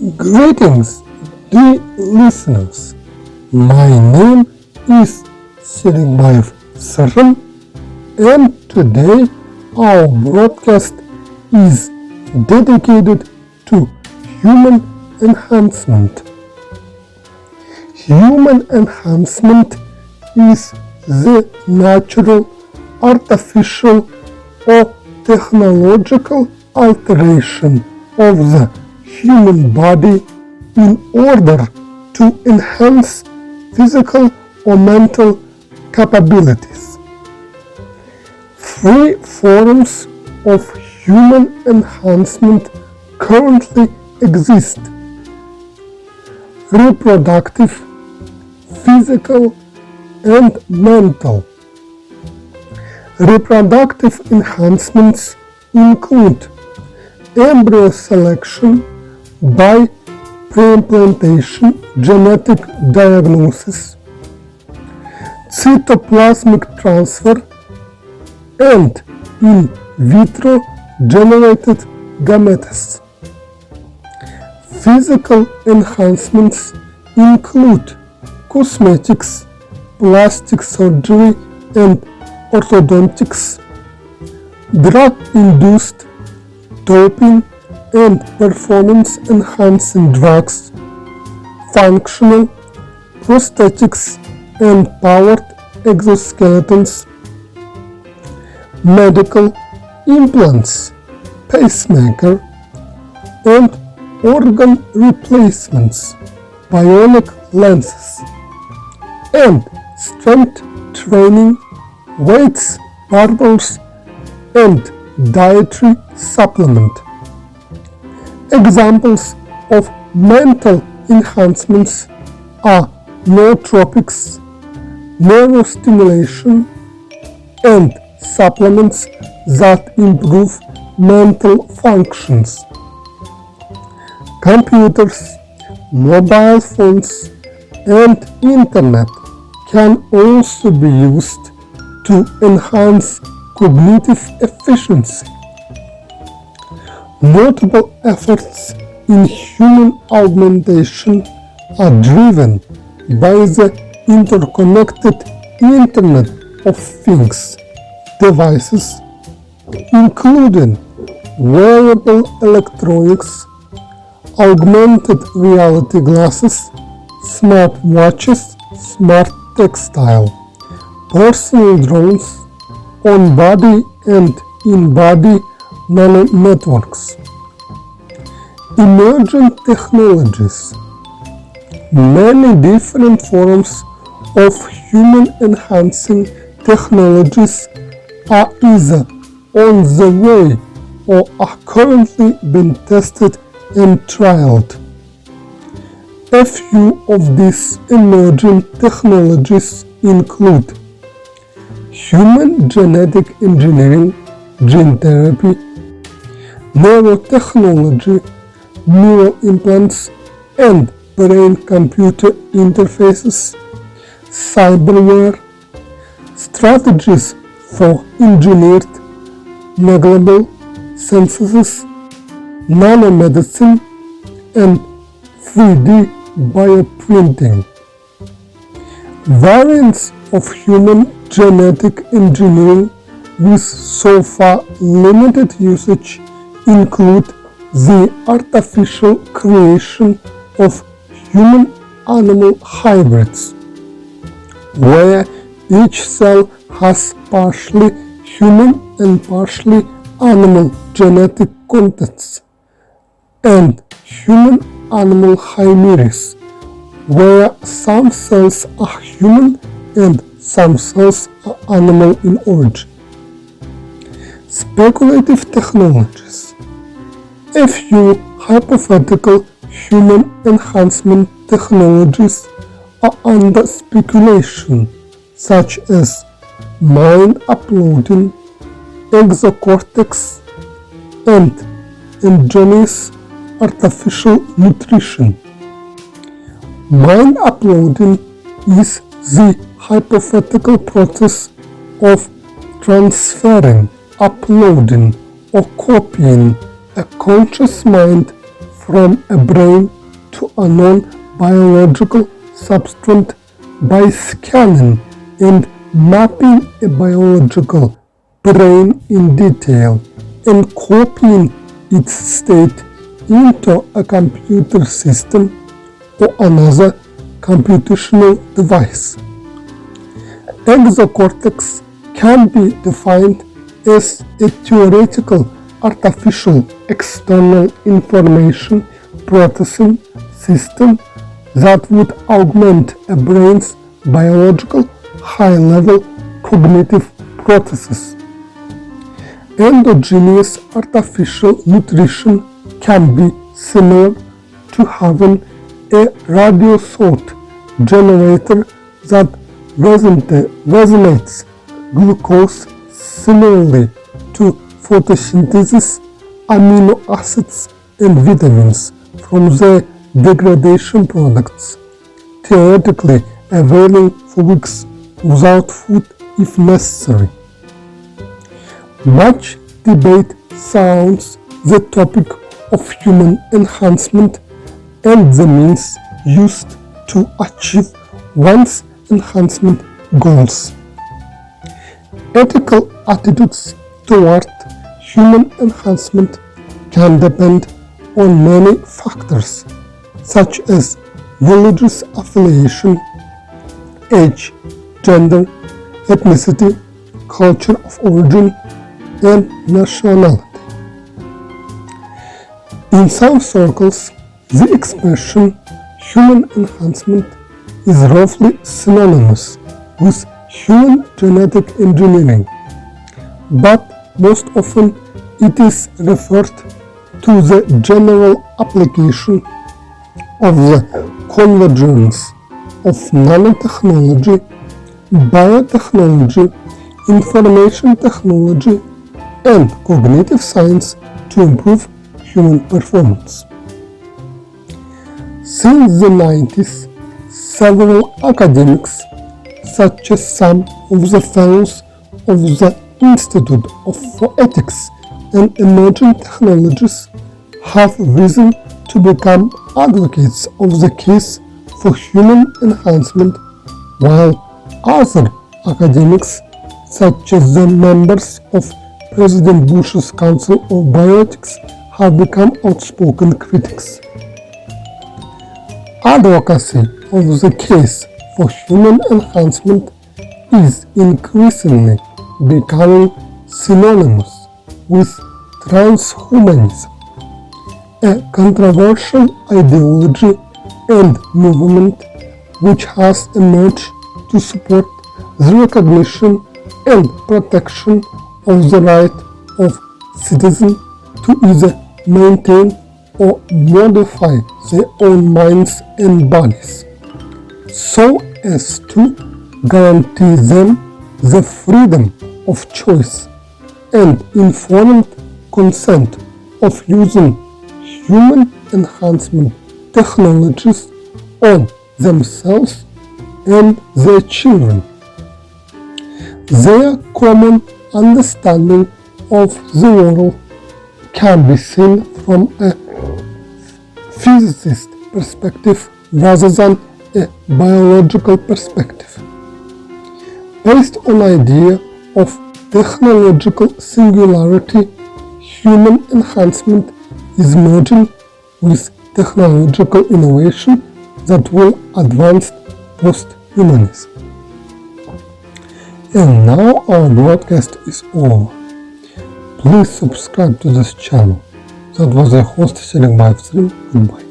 Greetings, dear listeners. My name is Serikbayev Syrym, and today our broadcast is dedicated to human enhancement. Human enhancement is the natural, artificial, or technological alteration of the human body in order to enhance physical or mental capabilities. Three forms of human enhancement currently exist: reproductive, physical, and mental. Reproductive enhancements include embryo selection by preimplantation genetic diagnosis, cytoplasmic transfer, and in vitro generated gametes. Physical enhancements include cosmetics, plastic surgery, and orthodontics, drug-induced doping and performance-enhancing drugs, functional prosthetics and powered exoskeletons, medical implants, pacemaker, and organ replacements, bionic lenses, and strength training, weights, barbells, and dietary supplement. Examples of mental enhancements are nootropics, neurostimulation, and supplements that improve mental functions. Computers, mobile phones, and internet can also be used to enhance cognitive efficiency. Notable efforts in human augmentation are driven by the interconnected Internet of Things devices, including wearable electronics, augmented reality glasses, smart watches, smart textile, personal drones, on-body and in-body nanonetworks. Emerging technologies. Many different forms of human-enhancing technologies are either on the way or are currently being tested and trialed. A few of these emerging technologies include human genetic engineering, gene therapy, neurotechnology, neural implants and brain-computer interfaces, cyberware, strategies for engineered negligible synthesis, nanomedicine, and 3D bioprinting. Variants of human genetic engineering with so far limited usage include the artificial creation of human-animal hybrids, where each cell has partially human and partially animal genetic contents, and human-animal chimeras, where some cells are human and some cells are animal in origin. Speculative technologies. A few hypothetical human enhancement technologies are under speculation, such as mind uploading, exocortex, and endogenous artificial nutrition. Mind uploading is the hypothetical process of transferring, uploading, or copying a conscious mind from a brain to a non-biological substrate by scanning and mapping a biological brain in detail and copying its state into a computer system or another computational device. Exocortex can be defined as a theoretical artificial external information processing system that would augment a brain's biological high-level cognitive processes. Endogenous artificial nutrition can be similar to having a radio thought generator that resonates glucose similarly to photosynthesis, amino acids and vitamins from their degradation products, theoretically availing for weeks without food if necessary. Much debate surrounds the topic of human enhancement and the means used to achieve one's enhancement goals. Ethical attitudes toward human enhancement can depend on many factors, such as religious affiliation, age, gender, ethnicity, culture of origin, and nationality. In some circles, the expression human enhancement is roughly synonymous with human genetic engineering, but most often it is referred to the general application of the convergence of nanotechnology, biotechnology, information technology, and cognitive science to improve human performance. Since the 90s, several academics, such as some of the fellows of the Institute for Ethics and Emerging Technologies, have risen to become advocates of the case for human enhancement, while other academics, such as the members of President Bush's Council of Bioethics, have become outspoken critics. Advocacy of the case for human enhancement is increasingly becoming synonymous with transhumanism, a controversial ideology and movement which has emerged to support the recognition and protection of the right of citizens to either maintain or modify their own minds and bodies, so as to guarantee them the freedom of choice and informed consent of using human enhancement technologies on themselves and their children. Their common understanding of the world can be seen from a physicist perspective rather than a biological perspective. Based on idea of technological singularity, human enhancement is merging with technological innovation that will advance post-humanism. And now our broadcast is over. Please subscribe to this channel. That was your host Serikbayev Syrym. Goodbye.